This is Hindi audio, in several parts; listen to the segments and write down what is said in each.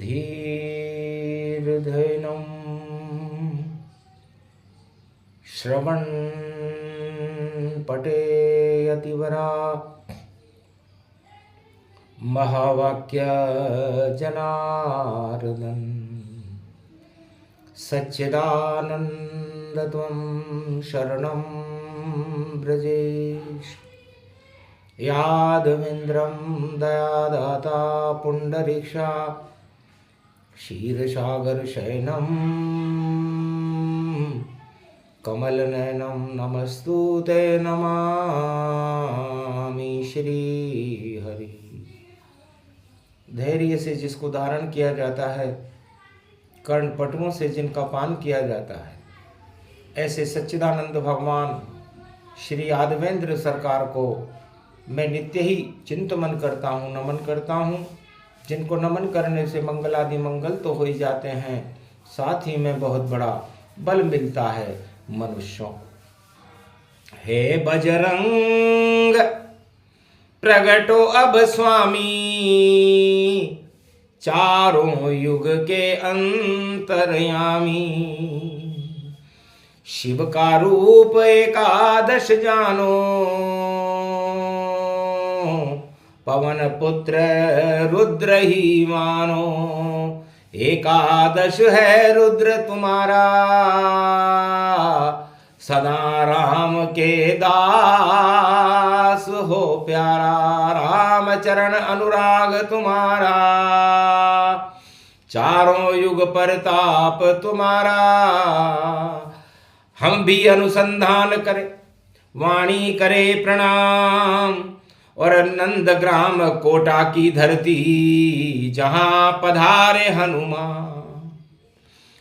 धीर्धैनं श्रवण पठेयतिवरा महावाक्य जनार्दन सच्चिदानन्दत्वं शरणं व्रजेश यादवेन्द्रं दयादाता पुण्डरीक्षा क्षीरसागरशयनं कमलनयनं नमस्तुते नमामि श्रीहरि। धैर्य से जिसको धारण किया जाता है, कर्णपटुओं से जिनका पान किया जाता है, ऐसे सच्चिदानंद भगवान श्री यादवेंद्र सरकार को मैं नित्य ही चिंतन करता हूँ, नमन करता हूँ। जिनको नमन करने से मंगलादि मंगल तो हो ही जाते हैं, साथ ही में बहुत बड़ा बल मिलता है मनुष्यों। हे बजरंग प्रगटो अब स्वामी, चारों युग के अंतर्यामी। शिव का रूप एकादश जानो, पवन पुत्र रुद्र ही मानो। एकादश है रुद्र तुम्हारा, सदा राम के दास हो प्यारा। राम चरण अनुराग तुम्हारा, चारों युग परताप तुम्हारा। हम भी अनुसंधान करें, वाणी करे प्रणाम। और नंदग्राम कोटा की धरती, जहां पधारे हनुमान।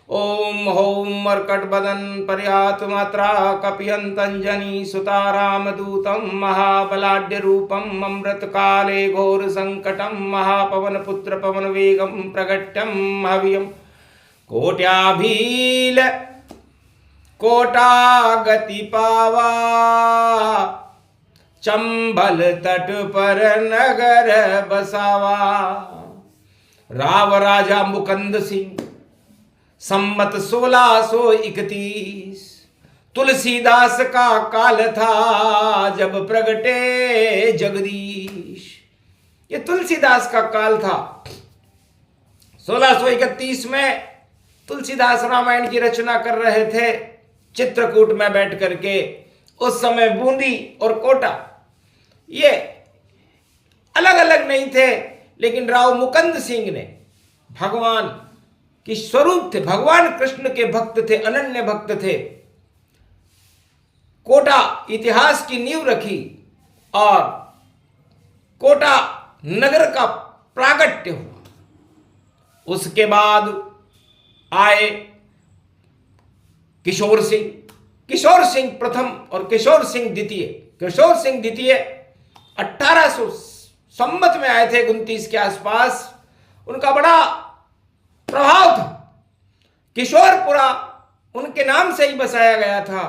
ओम होम मर्कट बदन पर्यात मात्रा, कपियंतंजनी सुता रामदूतम। महाबलाढ्य रूपम अमृत काले घोर संकटम। महापवन पुत्र पवन वेगम प्रगट्यम हवियम। कोट्याभील कोटा गति पावा, चंबल तट पर नगर बसावा। राव राजा मुकंद सिंह संमत 1631, तुलसीदास का काल था जब प्रगटे जगदीश। ये तुलसीदास का काल था। 1631 में तुलसीदास रामायण की रचना कर रहे थे चित्रकूट में बैठ करके। उस समय बूंदी और कोटा ये अलग अलग नहीं थे, लेकिन राव मुकंद सिंह ने भगवान की स्वरूप थे, भगवान कृष्ण के भक्त थे, अनन्य भक्त थे। कोटा इतिहास की नींव रखी और कोटा नगर का प्रागट्य हुआ। उसके बाद आए किशोर सिंह, किशोर सिंह प्रथम और किशोर सिंह द्वितीय। किशोर सिंह द्वितीय 1800 संवत में आए थे, 29 के आसपास। उनका बड़ा प्रभाव था। किशोरपुरा उनके नाम से ही बसाया गया था।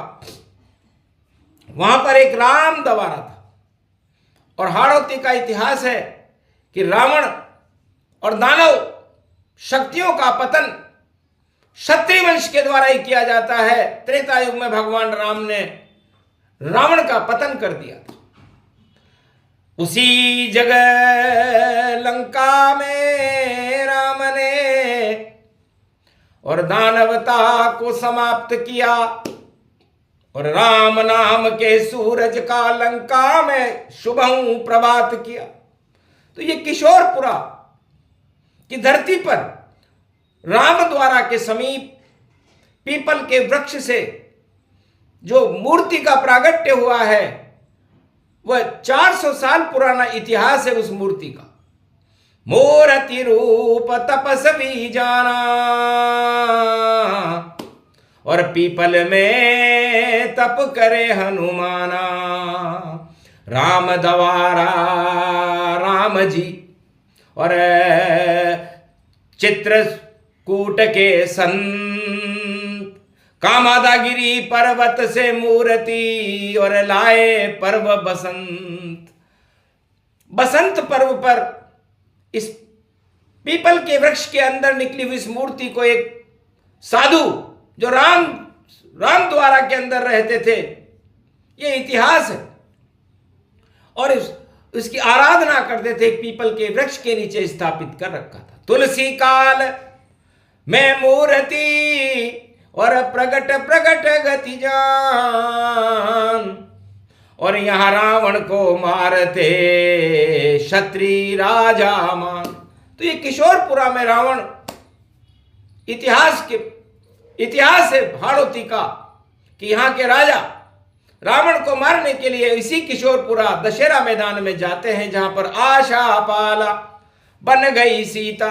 वहां पर एक राम दवारा था। और हाड़ौती का इतिहास है कि रावण और दानव शक्तियों का पतन क्षत्रिय वंश के द्वारा ही किया जाता है। त्रेता युग में भगवान राम ने रावण का पतन कर दिया था। उसी जगह लंका में राम ने और दानवता को समाप्त किया और राम नाम के सूरज का लंका में शुभं प्रभात किया। तो ये किशोरपुरा की धरती पर राम द्वारा के समीप पीपल के वृक्ष से जो मूर्ति का प्रागट्य हुआ है, वह 400 साल पुराना इतिहास है उस मूर्ति का। मूर्ति रूप तपस्वी जाना और पीपल में तप करे हनुमाना। राम दवारा राम जी और चित्रकूट के संत कामादागिरी पर्वत से मूर्ति और लाए पर्व बसंत। बसंत पर्व पर इस पीपल के वृक्ष के अंदर निकली हुई इस मूर्ति को एक साधु जो राम द्वारा के अंदर रहते थे, ये इतिहास है, और उसकी आराधना करते थे, एक पीपल के वृक्ष के नीचे स्थापित कर रखा था। तुलसी काल में मूर्ति और प्रगट प्रगट गति जान, और यहां रावण को मारते क्षत्रिय राजा मान। तो ये किशोरपुरा में रावण इतिहास है हाड़ौती का, कि यहां के राजा रावण को मारने के लिए इसी किशोरपुरा दशहरा मैदान में जाते हैं, जहां पर आशा पाला बन गई सीता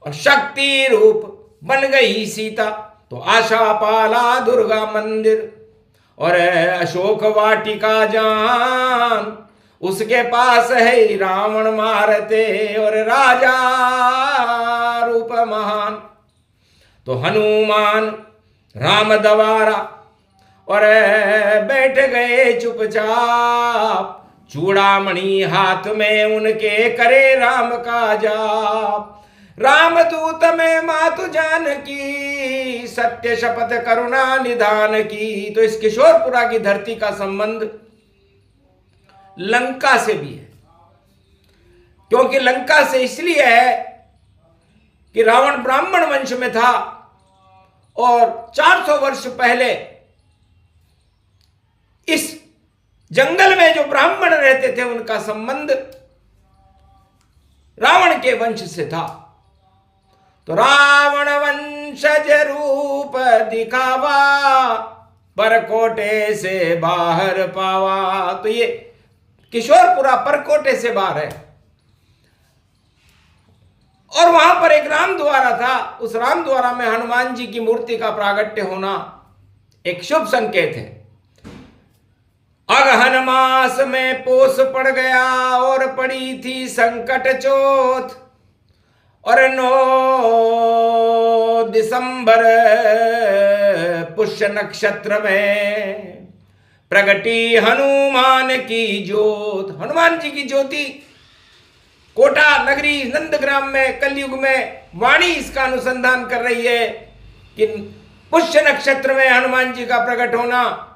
और शक्ति रूप बन गई सीता। तो आशा पाला दुर्गा मंदिर और अशोक वाटिका जान, उसके पास है रावण मारते और राजा रूप महान। तो हनुमान राम दवारा और बैठ गए चुपचाप, चूड़ामणि हाथ में उनके करे राम का जाप। राम दूत में मातु जानकी, सत्य शपथ करुणा निधान की। तो इस किशोरपुरा की धरती का संबंध लंका से भी है, क्योंकि लंका से इसलिए है कि रावण ब्राह्मण वंश में था और 400 वर्ष पहले इस जंगल में जो ब्राह्मण रहते थे उनका संबंध रावण के वंश से था। तो रावण वंशज रूप दिखावा, परकोटे से बाहर पावा। तो ये किशोरपुरा परकोटे से बाहर है, और वहां पर एक राम द्वारा था। उस राम द्वारा में हनुमान जी की मूर्ति का प्रागट्य होना एक शुभ संकेत है। अगहन मास में पोष पड़ गया और पड़ी थी संकट चोट, और 9 दिसंबर पुष्य नक्षत्र में प्रगटी हनुमान की ज्योत। हनुमान जी की ज्योति कोटा नगरी नंदग्राम में कलयुग में वाणी इसका अनुसंधान कर रही है कि पुष्य नक्षत्र में हनुमान जी का प्रकट होना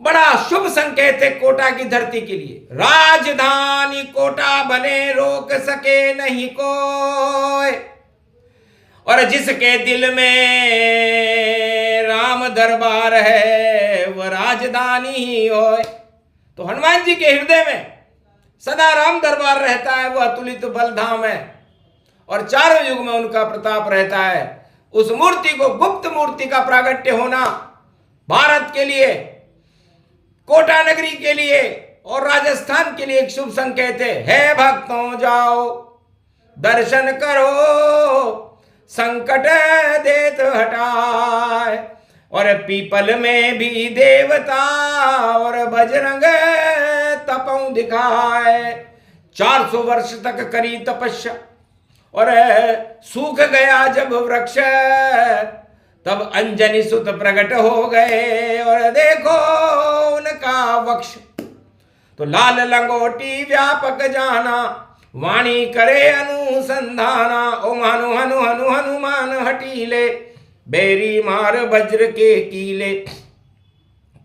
बड़ा शुभ संकेत है कोटा की धरती के लिए। राजधानी कोटा बने रोक सके नहीं कोई, और जिसके दिल में राम दरबार है वह राजधानी ही होए। तो हनुमान जी के हृदय में सदा राम दरबार रहता है, वह अतुलित बल धाम है, और चारों युग में उनका प्रताप रहता है। उस मूर्ति को गुप्त मूर्ति का प्रागट्य होना भारत के लिए, कोटा नगरी के लिए और राजस्थान के लिए एक शुभ संकेत है। भक्तों जाओ दर्शन करो, संकट देत हटाए, और पीपल में भी देवता और बजरंग तपौ दिखाए। 400 वर्ष तक करी तपस्या और सूख गया जब वृक्ष, तब अंजनी सुत प्रकट हो गए और देखो उनका वक्ष। तो लाल लंगोटी व्यापक जाना, वाणी करे अनुसंधाना। ओम हनु हनु हनु हनुमान हटीले, बेरी मार वज्र के कीले।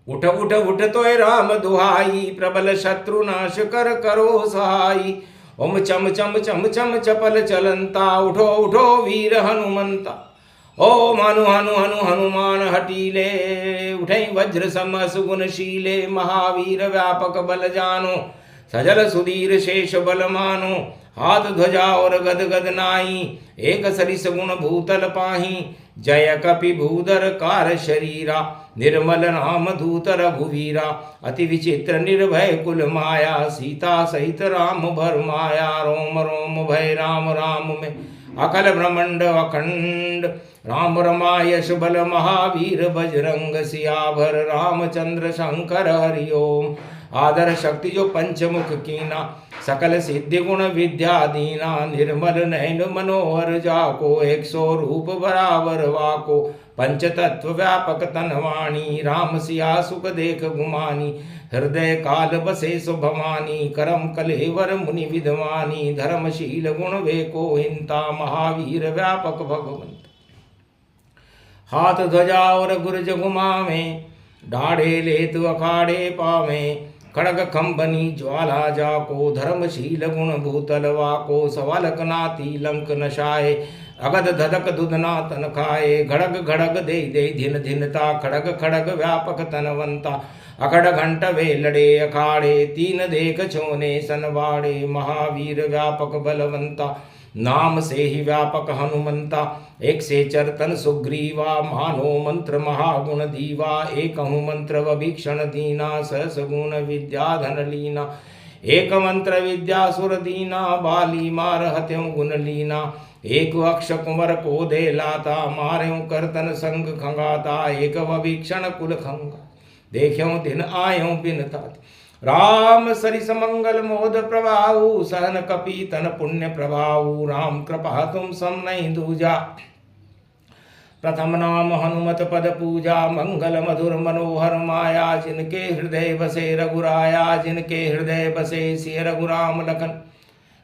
उठ उठ उठ तोय राम दुहाई, प्रबल शत्रु नाश कर करो सहाई। ओम चम चम चम चम चपल चलंता, उठो उठो वीर हनुमंता। ओम हनु हनु हनु हनुमान हटीले, उठै वज्र सम सुगुणशीले। महावीर व्यापक बल जानो, सजल सुधीर शेष बल मानो। हाथ ध्वजा और गद गद नाई, एक सरिस गुण भूतल पाही। जय कपि भूधर कार शरीरा, निर्मल नाम दूत रघुवीरा। अति विचित्र निर्भय कुल माया, सीता सहित राम भर माया। रोम रोम भय राम राम में, अकल ब्रह्मंड अखंड। राम रमायश बल महावीर, बजरंग सियाभर रामचंद्र शंकर हरि ओम। आदर शक्ति जो पंचमुख कीना, सकल सिद्धि गुण विद्या दीना, निर्मल नयन मनोहर जाको, 100 रूप बराबर वाको, पंच तत्व व्यापक तनवाणी, राम सिया सुख देख गुमानी, हृदय काल बसे सुभवानी, करम कलेवर मुनि विद्वानी, धर्मशील गुण वेको हिंता, महावीर व्यापक भगवंत। हाथ ध्वजा और गुरज घुमावे, डाढ़े लेत अखाड़े पावे, खड़ग खंबनी ज्वाला जाको, धर्मशील गुण भूतल वाको, सवालक नाती लंक नशाए, अगध धधक दुधना तन खाए, घड़ग घड़ग दे दे धिन धिनता, खड़ग खड़ग व्यापक तनवंता, अखड़ घंट वे लड़े अखाड़े, तीन देख छोने सनवाड़े, महावीर व्यापक बलवंता, नाम से ही व्यापक हनुमंता, एक से चरतन सुग्रीवा, मानो मंत्र महागुण दीवा, एक मंत्र वभीक्षण दीना, सहस गुण विद्या धन लीना, एक मंत्र विद्या सुर दीना, बाली मार हत्यों गुण लीना, एक अक्ष कुंवर को दे लाता, मार्यों करतन संग खंगाता, एक वभीक्षण कुल खंगा, देख्यों दिन आयों बिनता, राम सरिस मंगल मोद प्रभाऊ, सहन कपि तन पुण्य प्रभाऊ, राम कृपा तुम सम नहीं दूजा, प्रथम नाम हनुमत पद पूजा, मंगल मधुर मनोहर माया, जिनके हृदय बसे रघुराया, जिनके हृदय बसे सिय रघुराम लखन,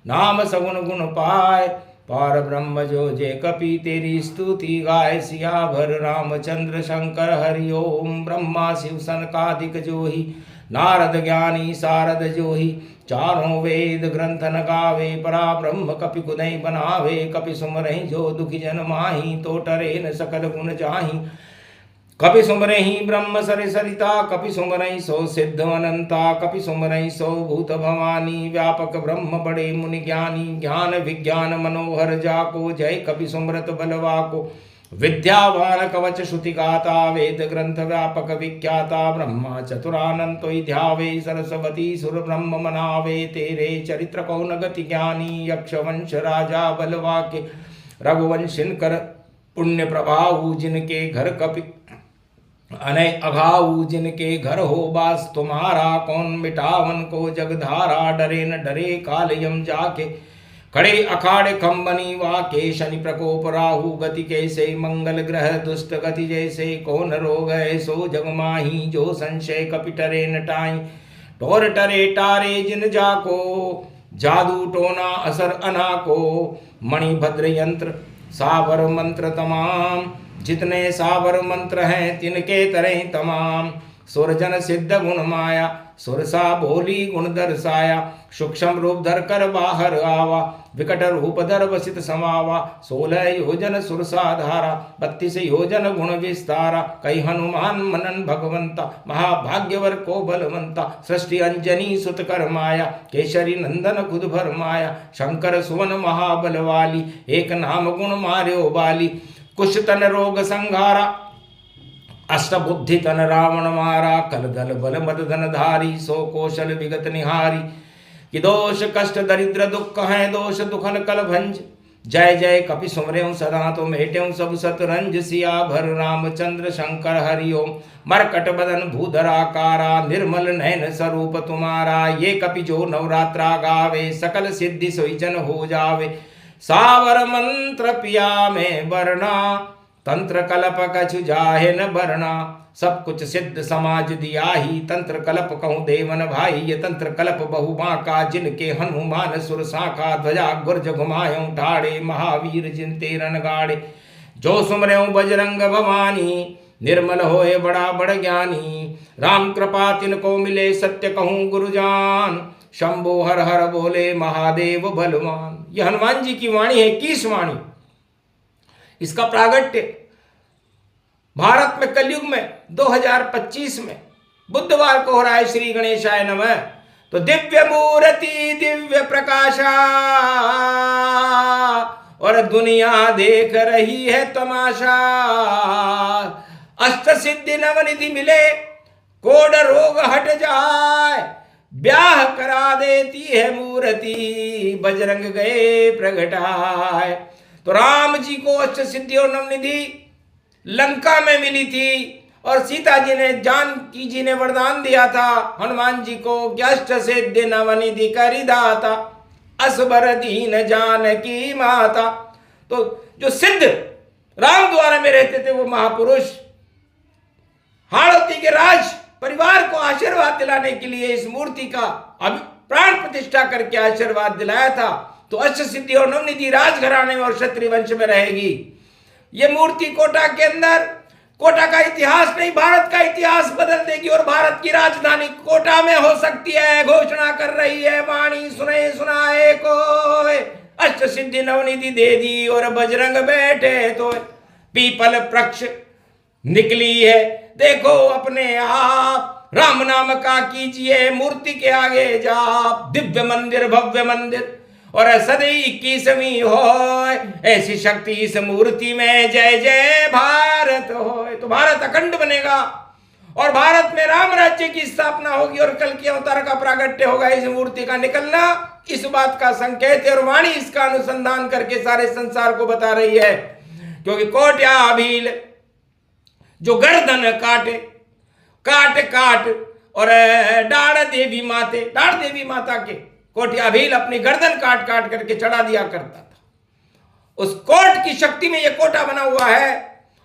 नाम सगुन गुण पाए, पार ब्रह्म जो जे कपि तेरी स्तुति गाय, सियावर रामचंद्र शंकर हरि ओम, ब्रह्मा शिव सनकादिक जोही, नारद ज्ञानी सारद जोही, चारों वेद ग्रंथ न गावे, परा ब्रह्म कपि गुदै बनावे, कपि सुमरहि जो दुखी जन माही, तो टरे न सकल गुण जाही, कपि सुमरहि ब्रह्म सरि सरिता, कपि सुमरहि सो सिद्ध अनंता, कपि सुमरहि सो भूत भवानी, व्यापक ब्रह्म बड़े मुनि ज्ञानी, ज्ञान विज्ञान मनोहर जाको, जय कपि सुमरत बलवाको, विद्यावान कवच श्रुति गाता, वेद ग्रंथ व्यापक विख्याता, ब्रह्मा चतुरानंतो ध्यावे, सरस्वती सुर ब्रह्म मनावे, तेरे चरित्र कौन गति ज्ञानी, यक्ष वंश राजा बलवाके, रघुवंशिन कर पुण्य प्रभाऊ, जिनके घर कपि अनय अघाऊ, जिनके घर हो बास तुम्हारा, कौन मिटावन को जगधारा, डरे न डरे काल यम जाके, खड़े अखाड़े खंबनी वाके, शनि प्रकोप राहु गति कैसे, मंगल ग्रह दुष्ट गति जैसे, कौन रोग ऐसो जग माही, जो संशय कपि टरे न टाई, टोर टरे टारे जिन जाको, जादू टोना असर अनाको, मणिभद्र यंत्र सावर मंत्र तमाम, जितने सावर मंत्र हैं तिनके तरह तमाम, सुरजन सिद्ध गुण माया, सुरसा बोली गुण दर्शाया, सूक्ष्म रूप धर कर बाहर आवा, विकट रूप धर वसित समावा, 16 योजन सुरसा धारा, 32 योजन गुण विस्तारा, कई हनुमान मनन भगवंता, महाभाग्यवर को बलवंता, सृष्टि अंजनी सुत कर माया, केशरी नंदन खुद भर माया, शंकर सुवन महाबल वाली, एक नाम गुण मार्यो बाली, कुश तन रोग संघारा, अष्टबुद्धि तन रावण मारा, कल दल बल मद धन धारी, सो कौशल विगत निहारी, कि दोष कष्ट दरिद्र दुख हैं, दोष दुखन कल भंज, जय जय कपि सुमरेऊ सदा तो मेटेऊ सब सतरंज, सिया भर रामचंद्र शंकर हरि ओम, मरकट बदन भूधराकारा, निर्मल नयन स्वरूप तुम्हारा, ये कपि जो नवरात्रा गावे, सकल सिद्धि सोई जन हो जावे, सावर मंत्र पिया में बरना, तंत्र कलप कछु जाहे न बरना, सब कुछ सिद्ध समाज दिया ही, तंत्र कलप कहूँ देवन भाई, ये तंत्र कलप बहु बांका, जिनके हनुमान सुर साखा, ध्वजा गुर्ज घुमायूं ठाड़े, महावीर जिन तेरन गाड़े, जो सुमरेऊं बजरंग भवानी, निर्मल होए बड़ा बड़ ज्ञानी, राम कृपा तिनको मिले सत्य कहूँ गुरुजान, शंभो हर हर बोले महादेव बलवान। यह हनुमान जी की वाणी है, 21 वाणी। इसका प्रागट्य भारत में कलयुग में 2025 में बुधवार को हो रहा है। श्री गणेशाय नमः। तो दिव्य मूर्ति दिव्य प्रकाशा और दुनिया देख रही है तमाशा, अष्ट सिद्धि नवनिधि मिले, कोड रोग हट जाए, ब्याह करा देती है मूर्ति, बजरंग गए प्रगटाए। तो राम जी को अष्ट सिद्धि और नवनिधि लंका में मिली थी और सीता जी ने, जानकी जी ने वरदान दिया था हनुमान जी को कि अष्ट सिद्धि नवनिधि करि दाता असबर दीन जानकी माता। तो जो सिद्ध राम द्वारा में रहते थे वो महापुरुष हाड़ौती के राज परिवार को आशीर्वाद दिलाने के लिए इस मूर्ति का प्राण प्रतिष्ठा करके आशीर्वाद दिलाया था। तो अष्ट सिद्धि और नवनिधि राजघराने में और क्षत्रिय वंश में रहेगी। ये मूर्ति कोटा के अंदर, कोटा का इतिहास नहीं भारत का इतिहास बदल देगी और भारत की राजधानी कोटा में हो सकती है, घोषणा कर रही है वाणी सुने सुनाए कोई। अष्ट सिद्धि नवनिधि दे दी और बजरंग बैठे तो पीपल वृक्ष निकली है। देखो अपने आप राम नाम का कीजिए मूर्ति के आगे जाप, दिव्य मंदिर भव्य मंदिर और सदैव 21वीं हो ऐसी शक्ति इस मूर्ति में, जय जय भारत हो। तो भारत अखंड बनेगा और भारत में राम राज्य की स्थापना होगी और कल के अवतार का प्रागट्य होगा। इस मूर्ति का निकलना इस बात का संकेत है और वाणी इसका अनुसंधान करके सारे संसार को बता रही है। क्योंकि कोट्या भील जो गर्दन काटे काट काट और डाढ़ देवी माता के कोटिया भील अपनी गर्दन काट काट करके चढ़ा दिया करता था। उस कोट की शक्ति में यह कोटा बना हुआ है।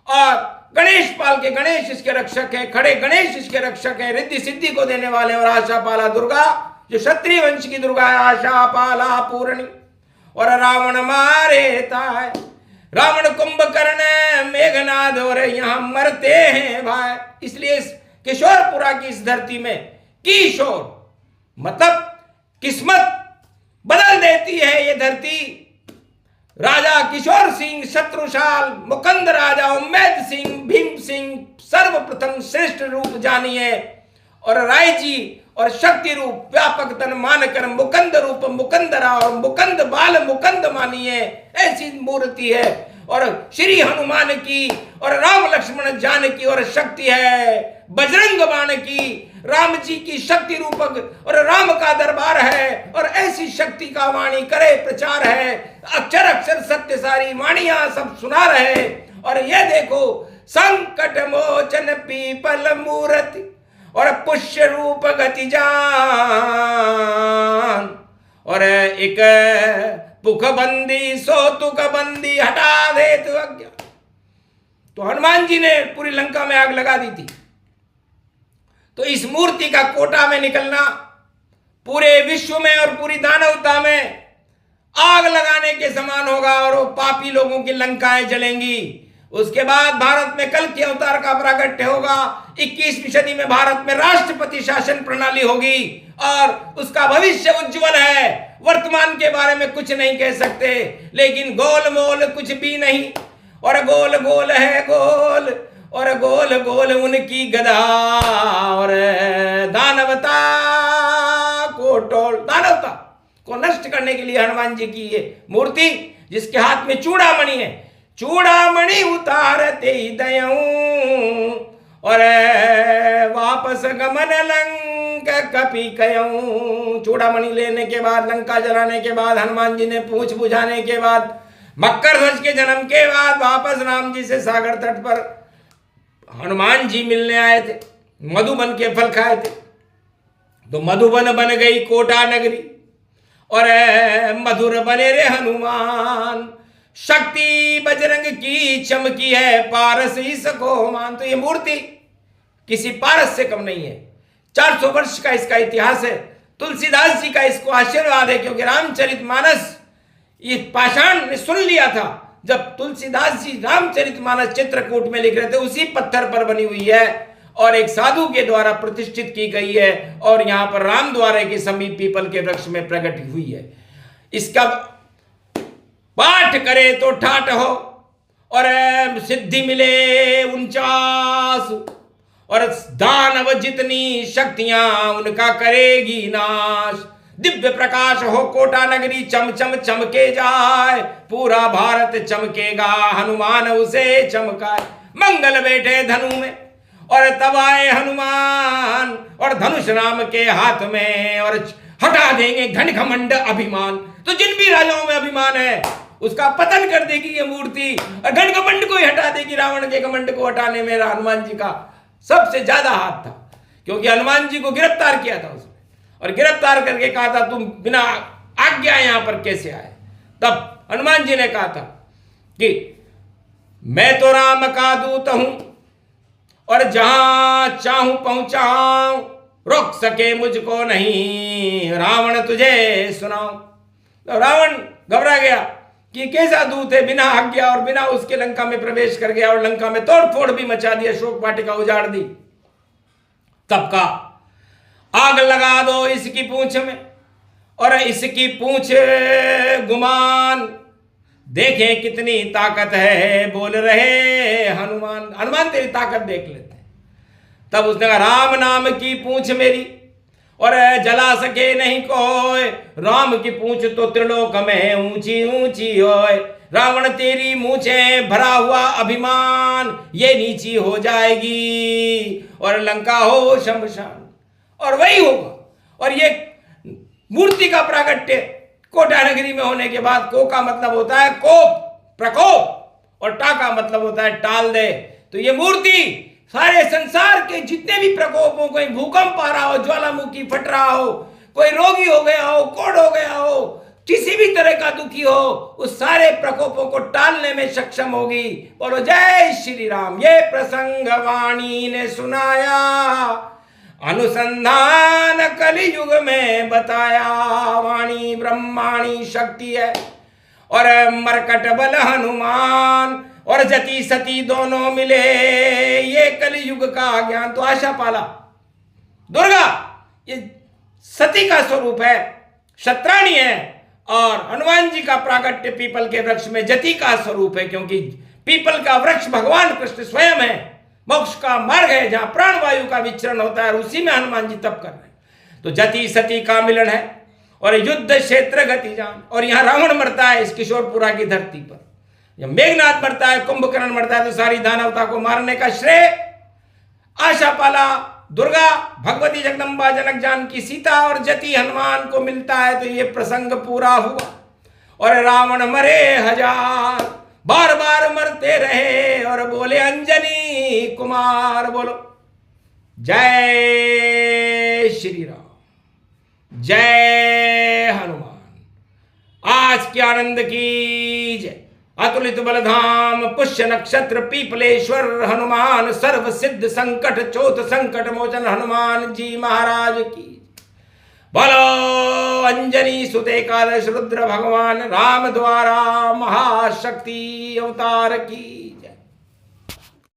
और गणेश पाल के गणेश इसके रक्षक है, खड़े गणेश इसके रक्षक है, रिद्धि सिद्धि को देने वाले। और आशा पाला दुर्गा जो क्षत्रिय वंश की दुर्गा है, आशा पाला पूर्णी। और रावण मारे ताय, रावण कुंभकर्ण मेघनाद और यहां मरते हैं भाई। इसलिए इस किशोरपुरा की इस धरती में किशोर मतलब किस्मत बदल देती है ये धरती। राजा किशोर सिंह, शत्रुशाल, मुकंद राजा उम्मेद सिंह, भीम सिंह सर्वप्रथम श्रेष्ठ रूप जानिए और राय जी और शक्ति रूप व्यापक तन मानकर मुकंद रूप मुकंदरा और मुकंद बाल मुकंद मानिए। ऐसी मूर्ति है और श्री हनुमान की और राम लक्ष्मण जानकी और शक्ति है बजरंग बाण की, राम जी की शक्ति रूपक और राम का दरबार है। और ऐसी शक्ति का वाणी करे प्रचार है, अक्षर अक्षर सत्य सारी वाणियां सब सुना रहे। और ये देखो संकट मोचन पीपल मूर्ति और पुष्य रूप गति जान और एक पुख बंदी सो तुक बंदी हटा दे तो अज्ञा। तो हनुमान जी ने पूरी लंका में आग लगा दी थी। तो इस मूर्ति का कोटा में निकलना पूरे विश्व में और पूरी दानवता में आग लगाने के समान होगा और वो पापी लोगों की लंकाएं जलेंगी। उसके बाद भारत में कल के अवतार का प्रागट्य होगा। 21वीं सदी में भारत में राष्ट्रपति शासन प्रणाली होगी और उसका भविष्य उज्जवल है। वर्तमान के बारे में कुछ नहीं कह सकते, लेकिन गोल मोल कुछ भी नहीं और गोल गोल है गोल और गोल गोल उनकी गदा और दानवता को नष्ट करने के लिए हनुमान जी की ये मूर्ति, जिसके हाथ में चूड़ामणि है, चूड़ामणि उतारते ही दयऊं और वापस गमन लंक कपि कयऊं। चूड़ामणि लेने के बाद, लंका जलाने के बाद, हनुमान जी ने पूछ बुझाने के बाद, मकर ध्वज के जन्म के बाद वापस राम जी से सागर तट पर हनुमान जी मिलने आए थे, मधुबन के फल खाए थे। तो मधुबन बन गई कोटा नगरी और मधुर बने रे हनुमान। शक्ति बजरंग की चमकी है, पारस इसको मान। तो ये मूर्ति किसी पारस से कम नहीं है। 400 वर्ष का इसका इतिहास है। तुलसीदास जी का इसको आशीर्वाद है, क्योंकि रामचरितमानस ये पाषाण ने सुन लिया था। जब तुलसीदास जी रामचरितमानस चित्रकूट में लिख रहे थे, उसी पत्थर पर बनी हुई है और एक साधु के द्वारा प्रतिष्ठित की गई है और यहां पर राम द्वारे के समीप पीपल के वृक्ष में प्रकट हुई है। इसका पाठ करे तो ठाठ हो और सिद्धि मिले 49 और दानव जितनी शक्तियां उनका करेगी नाश। दिव्य प्रकाश हो कोटा नगरी, चम चम चमके जाए, पूरा भारत चमकेगा, हनुमान उसे चमकाए। मंगल बैठे धनु में और तब आए हनुमान और धनुष राम के हाथ में और हटा देंगे घन घमंड अभिमान। तो जिन भी राजाओं में अभिमान है उसका पतन कर देगी ये मूर्ति और घन घमंड को ही हटा देगी। रावण के घमंड को हटाने में हनुमान जी का सबसे ज्यादा हाथ था, क्योंकि हनुमान जी को गिरफ्तार किया था उसने, और गिरफ्तार करके कहा था तुम बिना आज्ञा यहां पर कैसे आए। तब हनुमान जी ने कहा था कि मैं तो राम का दूत हूं और जहां चाहूं पहुंचाऊं, रोक सके मुझको नहीं रावण तुझे सुनाऊं। तो रावण घबरा गया कि कैसा दूत है, बिना आज्ञा और बिना उसके लंका में प्रवेश कर गया और लंका में तोड़फोड़ भी मचा दिया, शोक वाटिका उजाड़ दी। तब का आग लगा दो इसकी पूंछ में और इसकी पूंछ गुमान, देखें कितनी ताकत है, बोल रहे हनुमान। हनुमान तेरी ताकत देख लेते हैं। तब उसने कहा राम नाम की पूंछ मेरी और जला सके नहीं कोई, राम की पूंछ तो त्रिलोक में ऊंची ऊंची होए। रावण तेरी मूंछें भरा हुआ अभिमान ये नीची हो जाएगी और लंका हो शमशान। और वही होगा। और ये मूर्ति का प्रागट्य कोटा नगरी में होने के बाद, को का मतलब होता है कोप, प्रकोप, और टा का मतलब होता है टाल दे। तो ये मूर्ति सारे संसार के जितने भी प्रकोपों, कोई भूकंप आ रहा हो, ज्वालामुखी फट रहा हो, कोई रोगी हो गया हो, कोढ़ हो गया हो, किसी भी तरह का दुखी हो, उस सारे प्रकोपों को टालने में सक्षम होगी। बोलो जय श्री राम। ये प्रसंग वाणी ने सुनाया, अनुसंधान कलियुग में बताया। वाणी ब्रह्माणी शक्ति है और मरकट बल हनुमान, और जति सती दोनों मिले ये कलियुग का ज्ञान। तो आशा पाला दुर्गा ये सती का स्वरूप है, शत्राणी है, और हनुमान जी का प्रागट्य पीपल के वृक्ष में जति का स्वरूप है, क्योंकि पीपल का वृक्ष भगवान कृष्ण स्वयं है, मोक्ष का मार्ग है जहां प्राणवायु का विचरण होता है, और उसी में हनुमान जी तप कर रहे हैं। तो जति सती का मिलन है और युद्ध क्षेत्र गति जान। और यहां रावण मरता है इस किशोरपुरा की धरती पर, जब मेघनाथ मरता है, कुंभकर्ण मरता है, तो सारी दानवता को मारने का श्रेय आशा पाला दुर्गा, भगवती जगदम्बा, जनक जानकी सीता और जति हनुमान को मिलता है। तो ये प्रसंग पूरा हुआ और रावण मरे हजार, बार बार मरते रहे और बोले अंजनी कुमार। बोलो जय श्री राम, जय हनुमान। आज के आनंद की जय। अतुलित बलधाम पुष्य नक्षत्र पीपलेश्वर हनुमान, सर्व सिद्ध संकट चोत संकट मोचन हनुमान जी महाराज की। बोलो अंजनी सुत एकादश रुद्र भगवान राम द्वारा महाशक्ति अवतार की जय।